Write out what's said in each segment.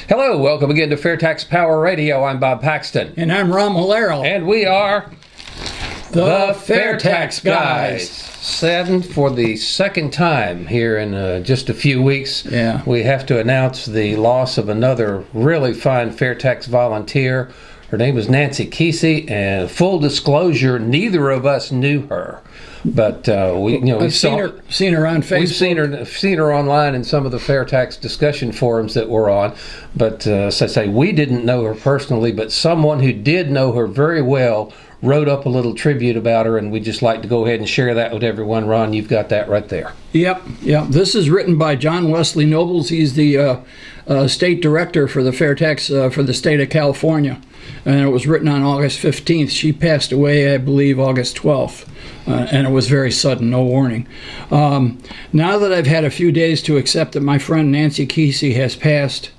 Hello, welcome again to FAIRtax Power Radio. I'm Bob Paxton. And I'm Ron Malero. And we are the FAIRtax Guys. Saddened for the second time here in just a few weeks. Yeah. We have to announce the loss of another really fine FAIRtax volunteer. Her name is Nancy Keesee, and full disclosure, neither of us knew her. But we've seen her on Facebook. We've seen her online in some of the FAIRtax discussion forums that we're on. But as I say, we didn't know her personally, but someone who did know her very well wrote up a little tribute about her, and we'd just like to go ahead and share that with everyone. Ron, you've got that right there. Yep. This is written by John Wesley Nobles. He's the state director for the FAIRtax for the state of California, and it was written on August 15th. She passed away, I believe, August 12th. And it was very sudden, no warning. Now that I've had a few days to accept that my friend Nancy Keesee has passed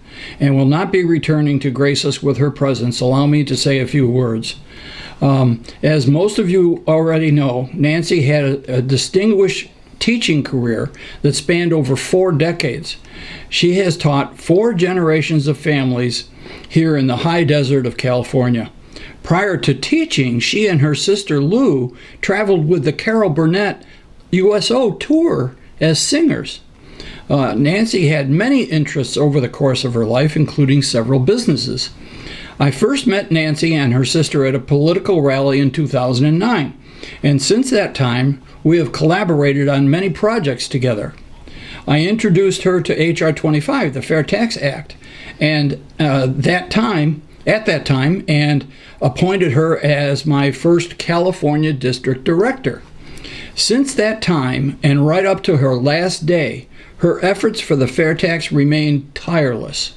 and will not be returning to grace us with her presence, allow me to say a few words. As most of you already know, Nancy had a distinguished teaching career that spanned over 4 decades. She has taught 4 generations of families here in the high desert of California. Prior to teaching, she and her sister Lou traveled with the Carol Burnett USO tour as singers. Nancy had many interests over the course of her life, including several businesses. I first met Nancy and her sister at a political rally in 2009, and since that time, we have collaborated on many projects together. I introduced her to H.R. 25, the Fair Tax Act, and at that time, and appointed her as my first California District Director. Since that time, and right up to her last day, her efforts for the FAIRtax remained tireless.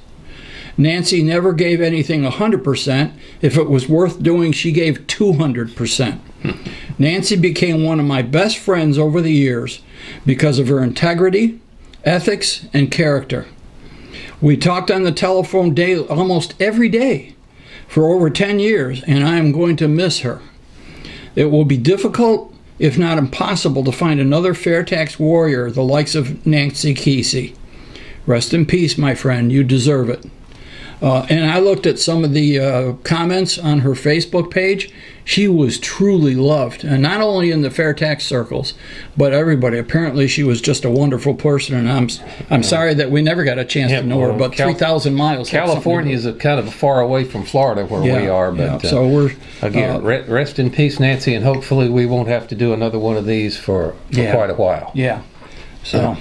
Nancy never gave anything 100%. If it was worth doing, she gave 200%. Nancy became one of my best friends over the years because of her integrity, ethics, and character. We talked on the telephone almost every day for over 10 years, and I am going to miss her. It will be difficult, if not impossible, to find another FAIRtax warrior the likes of Nancy Keesee. Rest in peace, my friend. You deserve it. And I looked at some of the comments on her Facebook page. She was truly loved, and not only in the FAIRtax circles, but everybody. Apparently, she was just a wonderful person, and I'm sorry that we never got a chance to know her. But 3,000 miles. California is kind of far away from Florida, where we are. But so we're again, rest in peace, Nancy, and hopefully we won't have to do another one of these for quite a while. Yeah. So.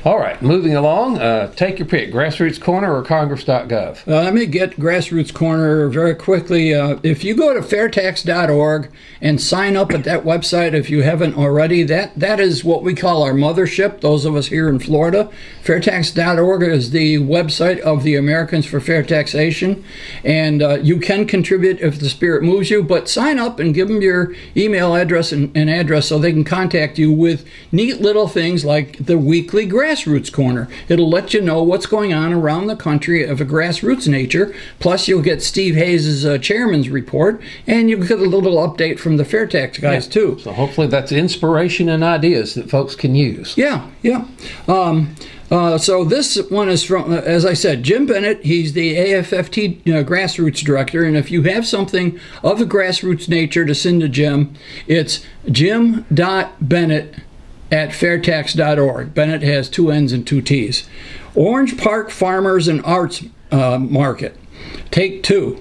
All right, moving along, take your pick, Grassroots Corner or Congress.gov? Let me get Grassroots Corner very quickly. If you go to fairtax.org and sign up at that website if you haven't already, that is what we call our mothership, those of us here in Florida. Fairtax.org is the website of the Americans for Fair Taxation, and you can contribute if the spirit moves you, but sign up and give them your email address and address so they can contact you with neat little things like the weekly Grassroots Corner. It'll let you know what's going on around the country of a grassroots nature. Plus, you'll get Steve Hayes' chairman's report, and you'll get a little update from the FAIRtax Guys, too. So hopefully that's inspiration and ideas that folks can use. Yeah. So this one is from, as I said, Jim Bennett. He's the AFFT Grassroots Director, and if you have something of a grassroots nature to send to Jim, it's jim.bennett@fairtax.org. Bennett has 2 N's and 2 T's. Orange Park Farmers and Arts Market. Take 2.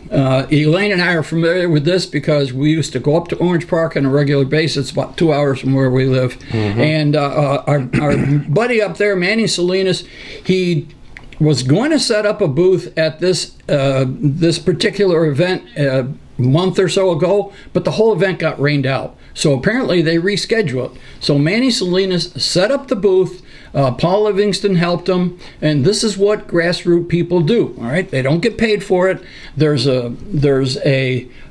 Elaine and I are familiar with this because we used to go up to Orange Park on a regular basis, about 2 hours from where we live. Mm-hmm. And our buddy up there, Manny Salinas, he was going to set up a booth at this particular event a month or so ago, but the whole event got rained out. So apparently they rescheduled it. So Manny Salinas set up the booth. Paul Livingston helped him, and this is what grassroots people do. All right, they don't get paid for it. There's a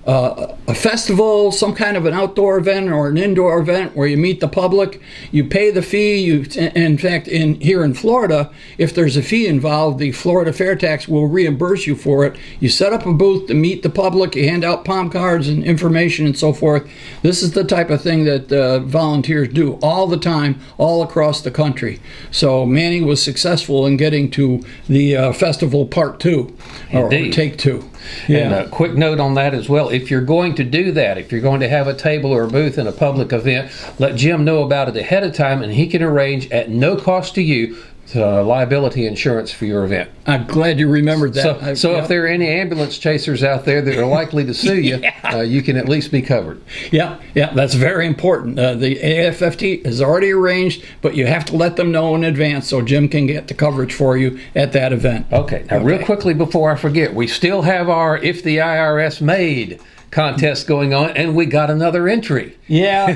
a festival, some kind of an outdoor event or an indoor event where you meet the public, you pay the fee. In fact, here in Florida, if there's a fee involved, the Florida FAIRtax will reimburse you for it. You set up a booth to meet the public, you hand out palm cards and information and so forth. This is the type of thing that volunteers do all the time, all across the country. So Manny was successful in getting to the festival part 2, or take 2. Yeah. And a quick note on that as well. If you're going to do that, if you're going to have a table or a booth in a public event, let Jim know about it ahead of time, and he can arrange at no cost to you liability insurance for your event. I'm glad you remembered that. So if there are any ambulance chasers out there that are likely to sue you, you can at least be covered. Yeah, that's very important. The AFFT is already arranged, but you have to let them know in advance so Jim can get the coverage for you at that event. Okay. Now, real quickly before I forget, we still have our If the IRS Made contest going on, and we got another entry. Yeah,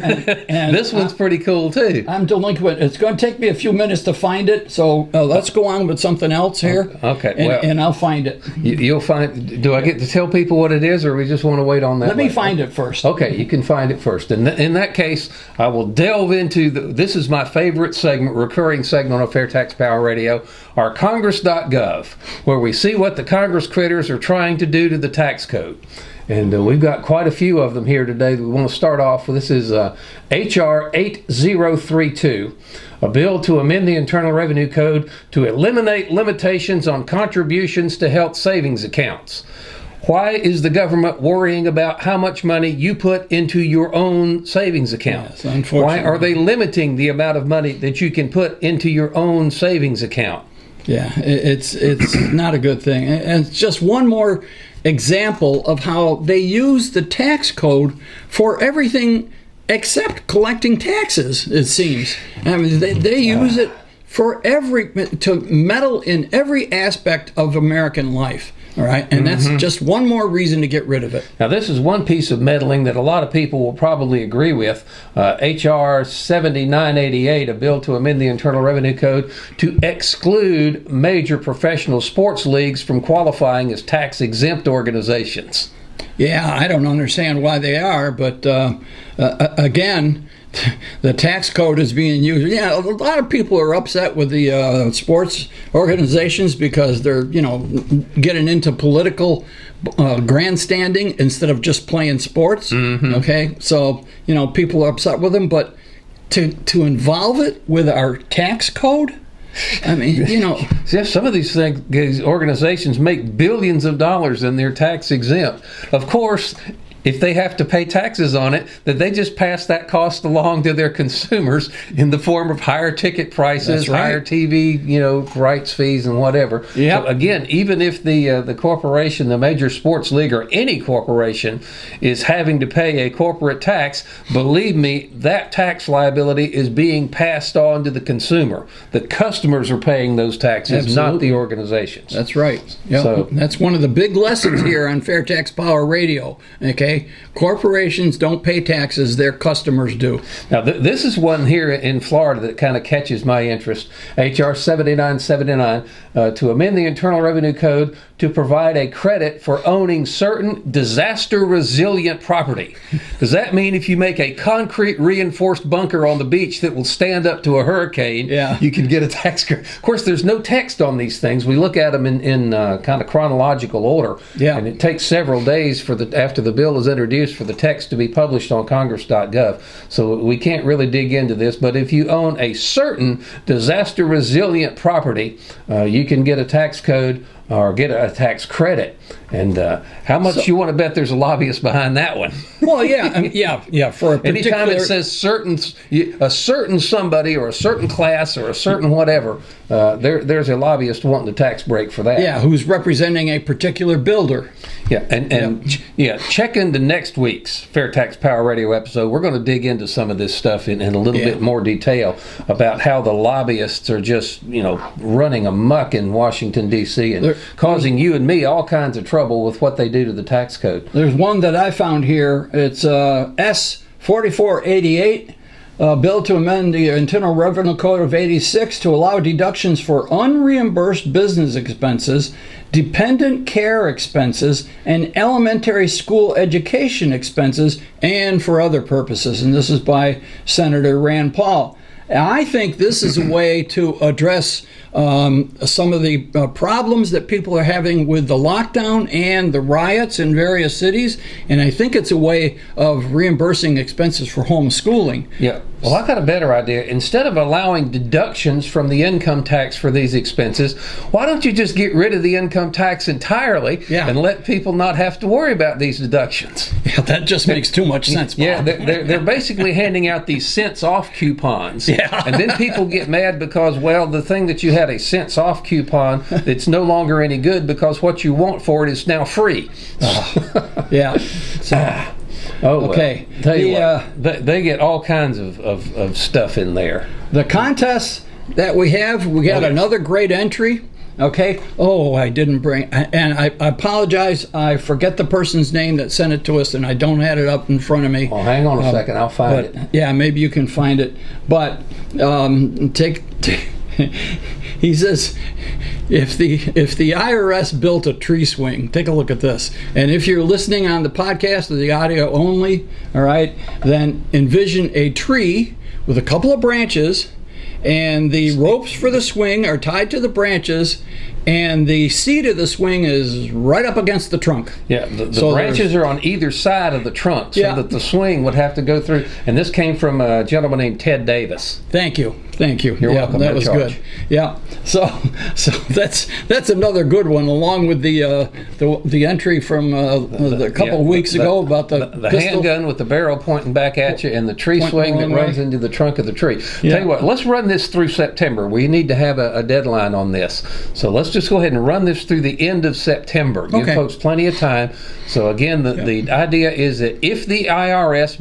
and this one's pretty cool too. I'm delinquent. It's going to take me a few minutes to find it, so let's go on with something else here. Okay, and I'll find it. You'll find. Do I get to tell people what it is, or we just want to wait on that? Let me find it first. Okay, you can find it first. And in that case, I will delve into this is my favorite segment, recurring segment on FAIRtax Power Radio, our Congress.gov, where we see what the Congress critters are trying to do to the tax code. And we've got quite a few of them here today. We want to start off with, this is H.R. 8032, a bill to amend the Internal Revenue Code to eliminate limitations on contributions to health savings accounts. Why is the government worrying about how much money you put into your own savings account? Yes, unfortunately. Why are they limiting the amount of money that you can put into your own savings account? Yeah, it's not a good thing. And it's just one more example of how they use the tax code for everything except collecting taxes, it seems. I mean, they use it for to meddle in every aspect of American life. All right, and that's just one more reason to get rid of it. Now, this is one piece of meddling that a lot of people will probably agree with. H.R. 7988, a bill to amend the Internal Revenue Code to exclude major professional sports leagues from qualifying as tax-exempt organizations. Yeah, I don't understand why they are, but again, the tax code is being used. Yeah, a lot of people are upset with the sports organizations because they're, getting into political grandstanding instead of just playing sports. Okay, so people are upset with them, but to involve it with our tax code, I mean, some of these organizations make billions of dollars and they're tax exempt. Of course, if they have to pay taxes on it, that they just pass that cost along to their consumers in the form of higher ticket prices, higher TV, rights fees and whatever. Yep. So again, even if the corporation, the major sports league or any corporation is having to pay a corporate tax, believe me, that tax liability is being passed on to the consumer. The customers are paying those taxes, Absolutely. not the organizations. That's right. Yep. So that's one of the big lessons here on FAIRtax Power Radio. Okay. Corporations don't pay taxes, their customers do. Now, this is one here in Florida that kind of catches my interest. H.R. 7979, to amend the Internal Revenue Code to provide a credit for owning certain disaster-resilient property. Does that mean if you make a concrete reinforced bunker on the beach that will stand up to a hurricane, you can get a tax credit? Of course, there's no text on these things. We look at them in kind of chronological order, and it takes several days after the bill is introduced for the text to be published on Congress.gov. So we can't really dig into this, but if you own a certain disaster-resilient property, you can get a tax code or get a tax credit. And how much you want to bet there's a lobbyist behind that one? Well, yeah. For a particular... Anytime it says a certain somebody or a certain class or a certain whatever, there's a lobbyist wanting a tax break for that. Yeah, who's representing a particular builder. Yeah, and check into next week's FAIRtax Power Radio episode. We're going to dig into some of this stuff in a little bit more detail about how the lobbyists are just, running amok in Washington, D.C. and causing you and me all kinds of trouble with what they do to the tax code. There's one that I found here. It's S4488. bill to amend the Internal Revenue Code of '86 to allow deductions for unreimbursed business expenses, dependent care expenses, and elementary school education expenses, and for other purposes. And this is by Senator Rand Paul. I think this is a way to address some of the problems that people are having with the lockdown and the riots in various cities, and I think it's a way of reimbursing expenses for homeschooling. Yeah. Well, I got a better idea. Instead of allowing deductions from the income tax for these expenses, why don't you just get rid of the income tax entirely and let people not have to worry about these deductions? Yeah, that just makes too much sense, Bob. Yeah, they're basically handing out these cents off coupons. Yeah. And then people get mad because, well, the thing that you had a cents off coupon, it's no longer any good because what you want for it is now free. Yeah. So, okay. Well, tell you what, they get all kinds of stuff in there. The contests that we got another great entry. Okay. Oh, I didn't bring, and I apologize. I forget the person's name that sent it to us, and I don't have it up in front of me. Oh, hang on a second. I'll find it. Yeah, maybe you can find it. But he says, if the IRS built a tree swing, take a look at this. And if you're listening on the podcast or the audio only, all right, then envision a tree with a couple of branches, and the ropes for the swing are tied to the branches, and the seat of the swing is right up against the trunk. Yeah, the branches are on either side of the trunk, so that the swing would have to go through. And this came from a gentleman named Ted Davis. Thank you. You're welcome. That was good. Yeah. So that's another good one, along with the entry from a couple of weeks ago about the handgun with the barrel pointing back at you, and the tree swing that runs into the trunk of the tree. Tell you what, let's run this through September. We need to have a deadline on this, so let's just go ahead and run this through the end of September. Give folks plenty of time. So again, the idea is that if the IRS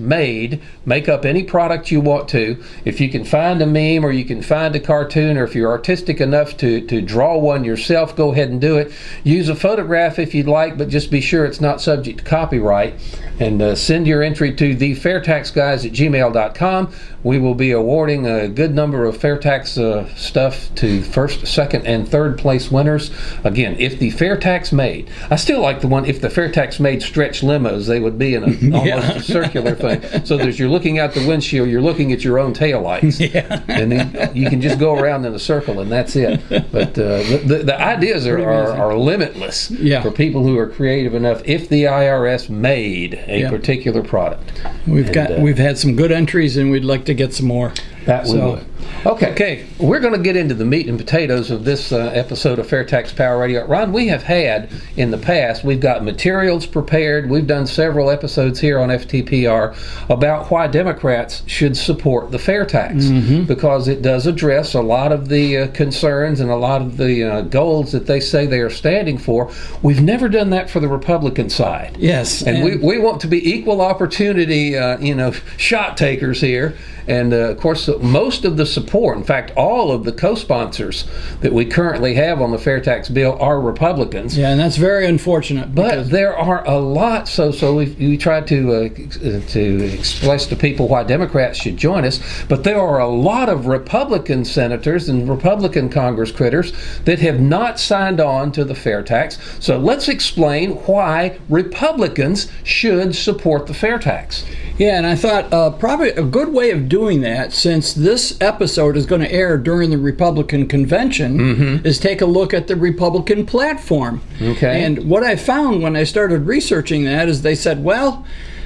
make up any product you want to, if you can find a meme or you can find a cartoon, or if you're artistic enough to draw one yourself, go ahead and do it. Use a photograph if you'd like, but just be sure it's not subject to copyright. And send your entry to thefairtaxguys@gmail.com. We will be awarding a good number of FairTax stuff to first, second, and third place winners. Again, if the FairTax made, I still like the one, if the FairTax made stretch limos, they would be in almost a circular thing. So as you're looking out the windshield, you're looking at your own taillights. And then you can just go around in a circle, and that's it. But the ideas are limitless for people who are creative enough. If the IRS made a particular product, we've had some good entries, and we'd like to get some more. That we would. Okay, we're going to get into the meat and potatoes of this episode of FairTax Power Radio. Ron, we have had in the past, we've got materials prepared. We've done several episodes here on FTPR about why Democrats should support the fair tax, because it does address a lot of the concerns and a lot of the goals that they say they are standing for. We've never done that for the Republican side. Yes. And we want to be equal opportunity, shot takers here. And of course, most of the support, in fact, all of the co-sponsors that we currently have on the fair tax bill are Republicans. Yeah, and that's very unfortunate. But there are a lot. So we try to express to people why Democrats should join us. But there are a lot of Republican senators and Republican Congress critters that have not signed on to the fair tax. So let's explain why Republicans should support the fair tax. Yeah, and I thought probably a good way of doing that, since this episode is going to air during the Republican convention, is take a look at the Republican platform. Okay. And what I found when I started researching that is they said, well,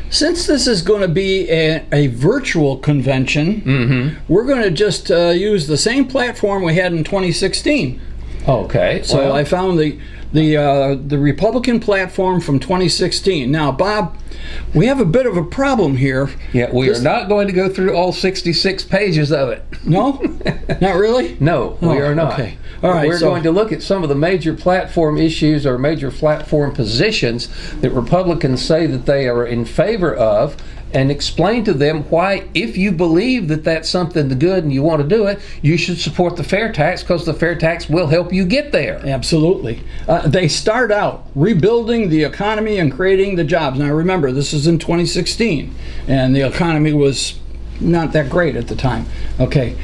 since this is going to be a virtual convention, we're going to just use the same platform we had in 2016. Okay. So I found the Republican platform from 2016. Now, Bob, we have a bit of a problem here. Yeah, we are not going to go through all 66 pages of it. No? Not really? No, we are not. Okay. All right. We're going to look at some of the major platform issues or major platform positions that Republicans say that they are in favor of, and explain to them why, if you believe that that's something good and you want to do it, you should support the fair tax, because the fair tax will help you get there. Absolutely. They start out rebuilding the economy and creating the jobs. Now remember, this is in 2016, and the economy was not that great at the time. Okay,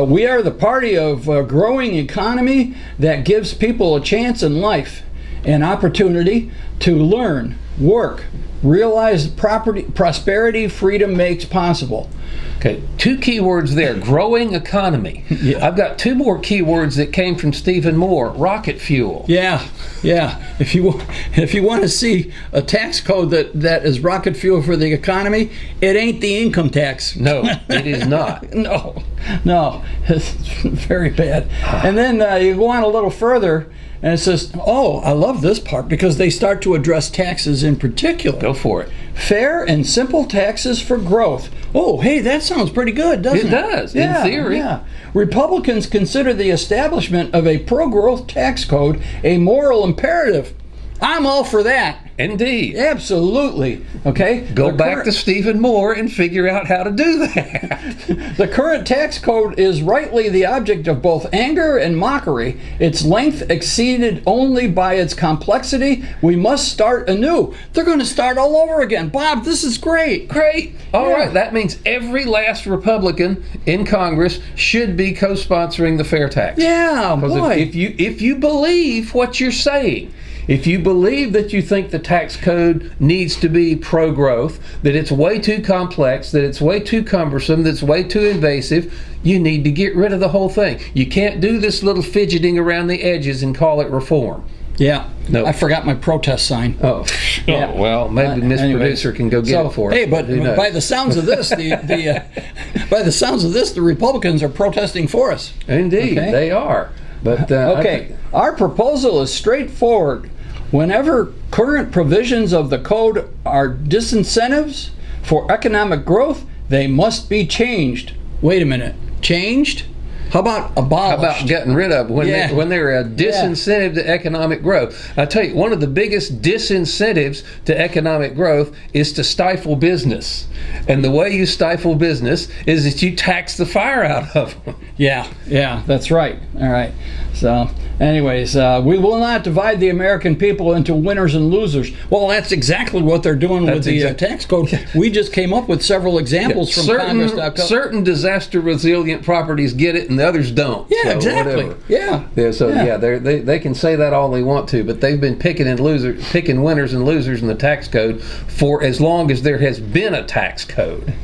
we are the party of a growing economy that gives people a chance in life, an opportunity to learn, work, realize prosperity freedom makes possible. Okay, 2 key words there, growing economy. Yeah. I've got 2 more key words that came from Stephen Moore, rocket fuel. Yeah. If you want to see a tax code that is rocket fuel for the economy, it ain't the income tax. No, it is not. No, it's very bad. And then you go on a little further, and it says, oh, I love this part, because they start to address taxes in particular. Go for it. Fair and simple taxes for growth. Oh, hey, that sounds pretty good, doesn't it? It does, in theory. Yeah. Republicans consider the establishment of a pro-growth tax code a moral imperative. I'm all for that. Indeed. Absolutely. Okay? Go back to Stephen Moore and figure out how to do that. The current tax code is rightly the object of both anger and mockery. Its length exceeded only by its complexity. We must start anew. They're going to start all over again. Bob, this is great. Great. All right. That means every last Republican in Congress should be co-sponsoring the fair tax. Yeah, boy. If you believe what you're saying, if you believe that you think the tax code needs to be pro-growth, that it's way too complex, that it's way too cumbersome, that it's way too invasive, you need to get rid of the whole thing. You can't do this little fidgeting around the edges and call it reform. Yeah. No. I forgot my protest sign. Oh, Yeah. Well, maybe Miss Producer can go get it for us. Hey, but by the sounds of this, by the sounds of this, the Republicans are protesting for us. Indeed, Okay. they are. But Okay, our proposal is straightforward. Whenever current provisions of the code are disincentives for economic growth, they must be changed. Wait a minute. Changed? How about abolished? How about getting rid of when they're a disincentive to economic growth? I tell you, one of the biggest disincentives to economic growth is to stifle business. And the way you stifle business is that you tax the fire out of them. Yeah, that's right. All right. So, anyways, we will not divide the American people into winners and losers. Well, that's exactly what they're doing with the tax code. We just came up with several examples from Congress. Certain disaster resilient properties get it and the others don't. Yeah, so exactly. Whatever. Yeah. They can say that all they want to, but they've been picking winners and losers in the tax code for as long as there has been a tax code.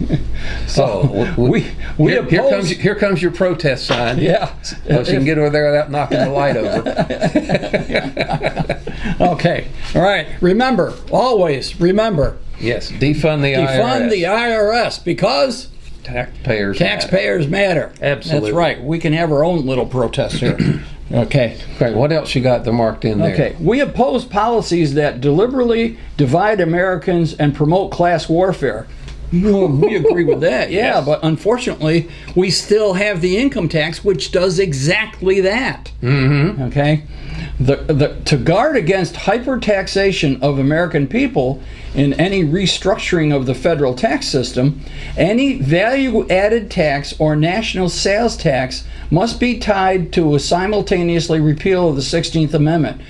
So here comes your protest sign. Yeah. Well, she can get over there without knocking the light over. Okay. All right. Always remember. Yes. Defund the IRS. Defund the IRS because taxpayers matter. Absolutely. That's right. We can have our own little protest here. Okay. Great. What else you got marked in there? Okay. We oppose policies that deliberately divide Americans and promote class warfare. Well, we agree with that, yeah, yes. But unfortunately, we still have the income tax, which does exactly that. Mm-hmm. Okay? To guard against hyper-taxation of American people in any restructuring of the federal tax system, any value-added tax or national sales tax must be tied to a simultaneously repeal of the 16th Amendment.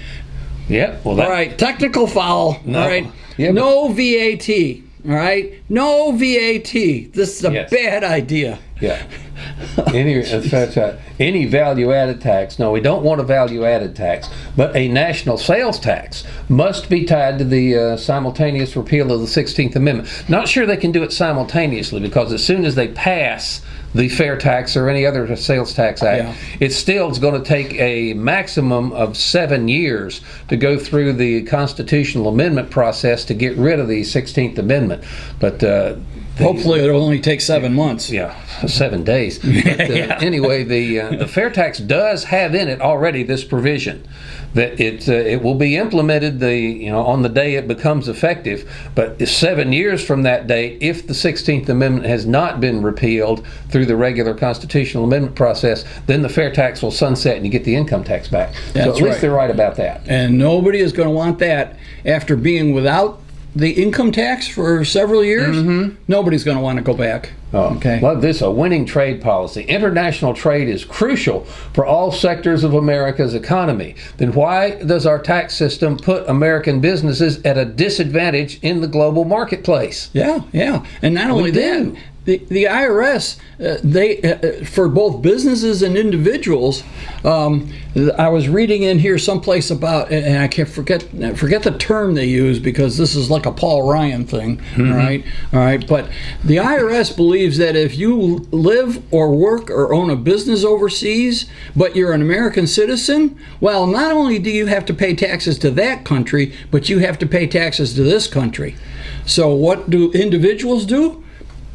Yeah, well, all right, technical foul. No. All right, yeah, no VAT. All right, no VAT. This is a bad idea. Yeah. Any value-added tax. No, we don't want a value-added tax, but a national sales tax must be tied to the simultaneous repeal of the 16th Amendment. Not sure they can do it simultaneously, because as soon as they pass the fair tax or any other sales tax act, it still is going to take a maximum of 7 years to go through the constitutional amendment process to get rid of the 16th Amendment. But hopefully it'll only take 7 months. Yeah, 7 days. But, anyway, the fair tax does have in it already this provision that it will be implemented on the day it becomes effective, but 7 years from that date, if the 16th Amendment has not been repealed through the regular constitutional amendment process, then the fair tax will sunset and you get the income tax back. That's so at least they're right about that. And nobody is going to want that after being without the income tax for several years. Mm-hmm. Nobody's going to want to go back. Oh, okay. Love this, a winning trade policy. International trade is crucial for all sectors of America's economy. Then why does our tax system put American businesses at a disadvantage in the global marketplace? Yeah. And not only that, the IRS, they for both businesses and individuals. I was reading in here someplace about, and I can't forget the term they use because this is like a Paul Ryan thing. All right. But the IRS believes that if you live or work or own a business overseas, but you're an American citizen, well, not only do you have to pay taxes to that country, but you have to pay taxes to this country. So what do individuals do?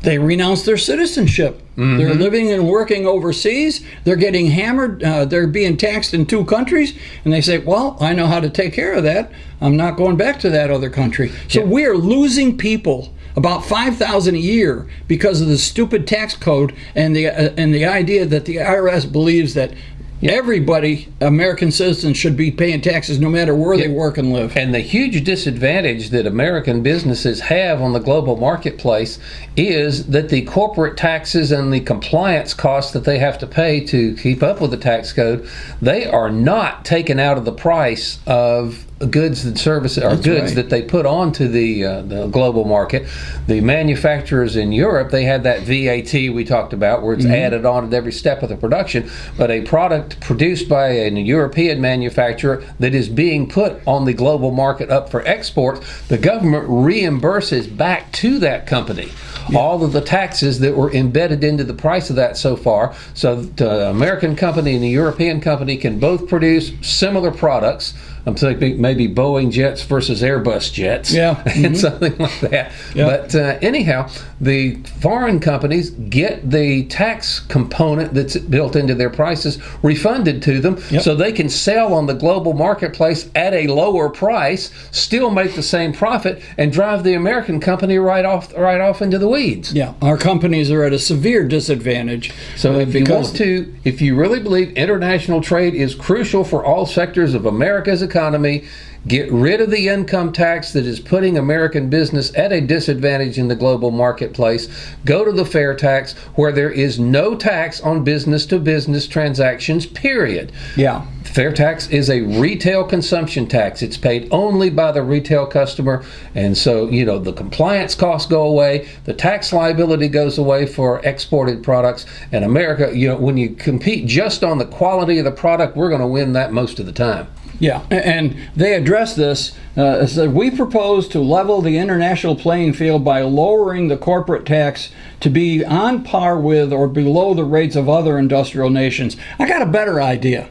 They renounce their citizenship. They're living and working overseas. They're getting hammered. They're being taxed in two countries. And they say, well, I know how to take care of that. I'm not going back to that other country. So we are losing people, about 5,000 a year, because of the stupid tax code and the idea that the IRS believes that everybody, American citizens, should be paying taxes no matter where they work and live. And the huge disadvantage that American businesses have on the global marketplace is that the corporate taxes and the compliance costs that they have to pay to keep up with the tax code, they are not taken out of the price of goods and services, or goods that they put onto the global market. The manufacturers in Europe, they had that VAT we talked about, where it's added on at every step of the production. But a product produced by a European manufacturer that is being put on the global market up for export, the government reimburses back to that company all of the taxes that were embedded into the price of that so far. So the American company and the European company can both produce similar products. I'm thinking maybe Boeing jets versus Airbus jets, and something like that. But anyhow, the foreign companies get the tax component that's built into their prices refunded to them, so they can sell on the global marketplace at a lower price, still make the same profit, and drive the American company right off into the weeds. Yeah, our companies are at a severe disadvantage. So if you really believe international trade is crucial for all sectors of America's economy, get rid of the income tax that is putting American business at a disadvantage in the global marketplace. Go to the FAIRtax, where there is no tax on business-to-business transactions, period. FAIRtax is a retail consumption tax. It's paid only by the retail customer, and so the compliance costs go away, the tax liability goes away for exported products, and America, when you compete just on the quality of the product, we're going to win that most of the time. Yeah, and they address this. It said, we propose to level the international playing field by lowering the corporate tax to be on par with or below the rates of other industrial nations. I got a better idea.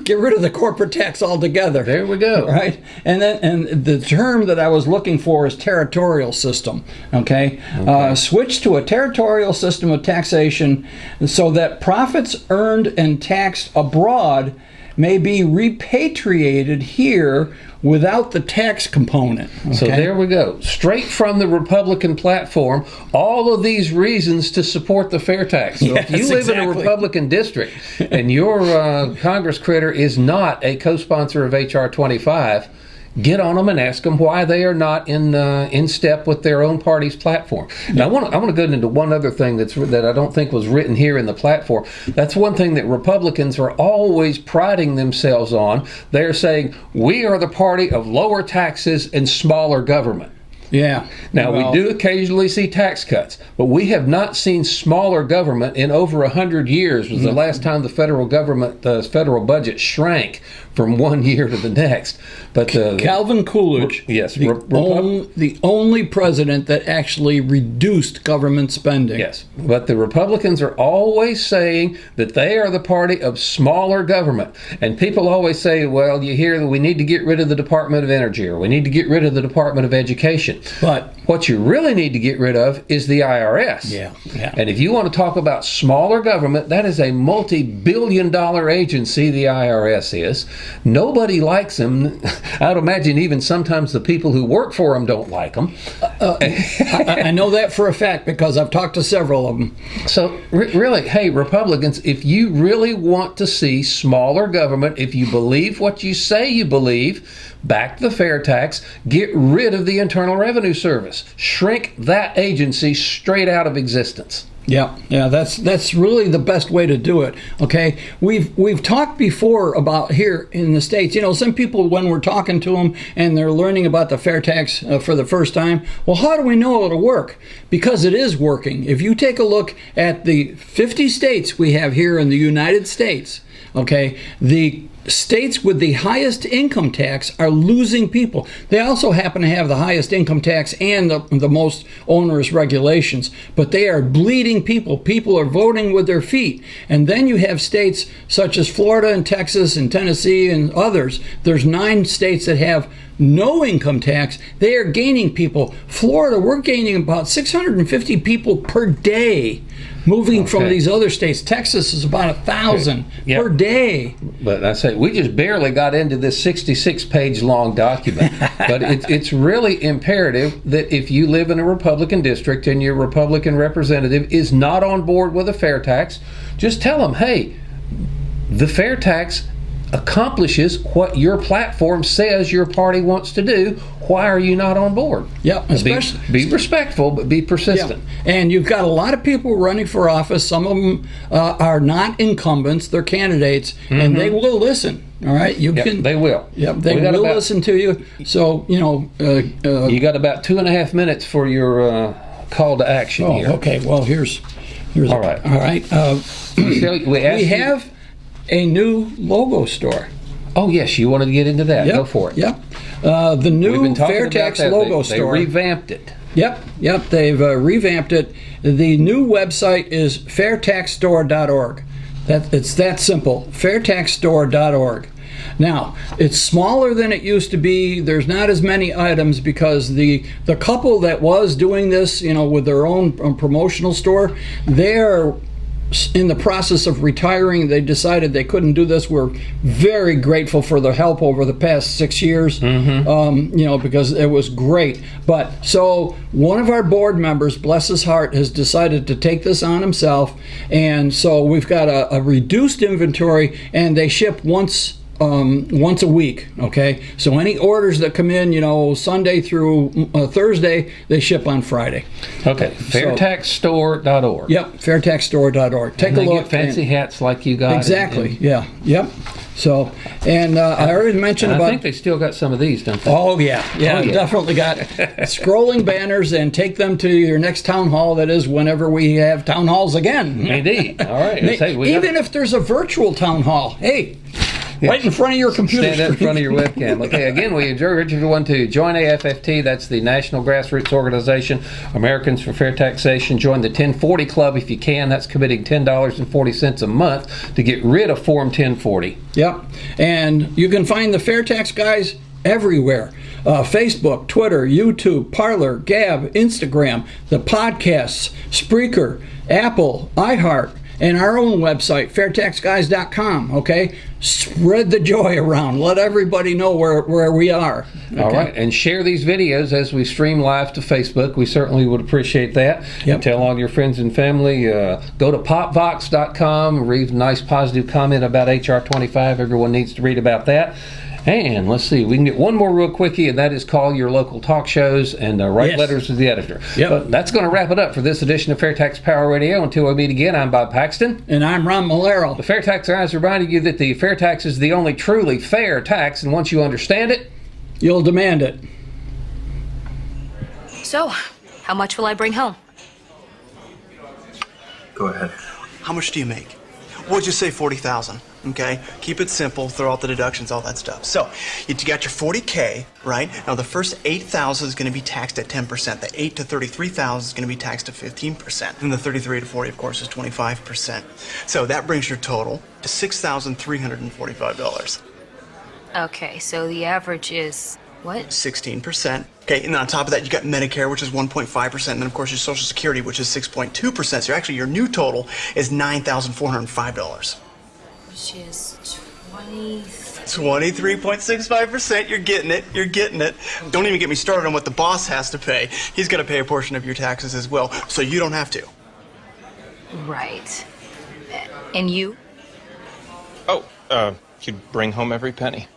Get rid of the corporate tax altogether. There we go. Right? And the term that I was looking for is territorial system. Okay? Switch to a territorial system of taxation so that profits earned and taxed abroad may be repatriated here without the tax component. So there we go. Straight from the Republican platform, all of these reasons to support the FAIRtax. So if you live in a Republican district and your Congress critter is not a co-sponsor of H.R. 25, get on them and ask them why they are not in step with their own party's platform. And I want to go into one other thing that I don't think was written here in the platform. That's one thing that Republicans are always priding themselves on. They're saying, we are the party of lower taxes and smaller government. Now, we do occasionally see tax cuts, but we have not seen smaller government in over 100 years. Was the last time the federal government, the federal budget shrank from one year to the next. But Calvin Coolidge, the only president that actually reduced government spending. Yes, but the Republicans are always saying that they are the party of smaller government. And people always say, well, you hear that we need to get rid of the Department of Energy, or we need to get rid of the Department of Education. But what you really need to get rid of is the IRS. And if you want to talk about smaller government, that is a multi-billion-dollar agency, the IRS is. Nobody likes them. I would imagine even sometimes the people who work for them don't like them. I know that for a fact because I've talked to several of them. So really, hey, Republicans, if you really want to see smaller government, if you believe what you say you believe, back the FAIRtax, get rid of the Internal Revenue Revenue Service. Shrink that agency straight out of existence. Yeah, that's really the best way to do it. Okay, we've talked before about here in the States. You know, some people, when we're talking to them and they're learning about the fair tax for the first time, well, how do we know it'll work? Because it is working. If you take a look at the 50 states we have here in the United States, okay, the states with the highest income tax are losing people. They also happen to have the highest income tax and the most onerous regulations, but they are bleeding people. People are voting with their feet. And then you have states such as Florida and Texas and Tennessee and others. There's 9 states that have no income tax. They are gaining people. Florida, we're gaining about 650 people per day moving from these other states. Texas is about 1,000 per day. But I say we just barely got into this 66-page long document. But it's really imperative that if you live in a Republican district and your Republican representative is not on board with a fair tax, just tell them, hey, the fair tax accomplishes what your platform says your party wants to do. Why are you not on board? Yeah, especially be respectful, but be persistent. Yeah. And you've got a lot of people running for office. Some of them are not incumbents; they're candidates, and they will listen. All right, they will. Yep, they will listen to you. So you know, you got about 2.5 minutes for your call to action here. Okay. Well, here's all right. All right. We have a new logo store. Oh yes, you wanted to get into that. Go for it. Yep. The new FAIRtax logo store. They revamped it. Yep. They've revamped it. The new website is FAIRtaxStore.org. It's that simple. FAIRtaxStore.org. Now, it's smaller than it used to be. There's not as many items because the couple that was doing this, you know, with their own promotional store, they're in the process of retiring. They decided they couldn't do this. We're very grateful for their help over the past 6 years, you know, because it was great. But so one of our board members, bless his heart, has decided to take this on himself. And so we've got a reduced inventory, and they ship once a week. Okay, so any orders that come in, you know, Sunday through Thursday, they ship on Friday. Okay, FAIRtaxStore.org. Yep, FAIRtaxStore.org. Take a look. Get fancy hats like you got. Exactly. Yep. So, and I already mentioned about. I think they still got some of these, don't they? Oh yeah, definitely got scrolling banners, and take them to your next town hall. That is, whenever we have town halls again. Indeed. All right. Even if there's a virtual town hall, hey. Right in front of your computer. Stand in front of your webcam. Okay, again, we encourage everyone to join AFFT. That's the National Grassroots Organization, Americans for Fair Taxation. Join the 1040 Club if you can. That's committing $10.40 a month to get rid of Form 1040. Yep. And you can find the FAIRtax Guys everywhere. Facebook, Twitter, YouTube, Parler, Gab, Instagram, the podcasts, Spreaker, Apple, iHeart, and our own website, FAIRtaxGuys.com, okay? Spread the joy around. Let everybody know where we are. Okay? All right, and share these videos as we stream live to Facebook. We certainly would appreciate that. Yep. Tell all your friends and family. Go to popvox.com, read a nice positive comment about HR 25. Everyone needs to read about that. And let's see, we can get one more real quickie, and that is call your local talk shows and write letters to the editor. Yep. But that's going to wrap it up for this edition of FAIRtax Power Radio. Until we meet again, I'm Bob Paxton. And I'm Ron Malero. The FAIRtax Guys reminding you that the fair tax is the only truly fair tax, and once you understand it, you'll demand it. So, how much will I bring home? Go ahead. How much do you make? We'll just say 40,000. Okay, keep it simple, throw out the deductions, all that stuff. So, you got your 40K, right? Now the first 8,000 is going to be taxed at 10%. The 8 to 33,000 is going to be taxed at 15%. And the 33 to 40, of course, is 25%. So that brings your total to $6,345. Okay, so the average is what? 16%. Okay, and then on top of that, you got Medicare, which is 1.5%, and then of course your Social Security, which is 6.2%. So actually your new total is $9,405. Which is 23.65%. You're getting it. Don't even get me started on what the boss has to pay. He's going to pay a portion of your taxes as well, so you don't have to. Right. And you? Oh, you'd bring home every penny.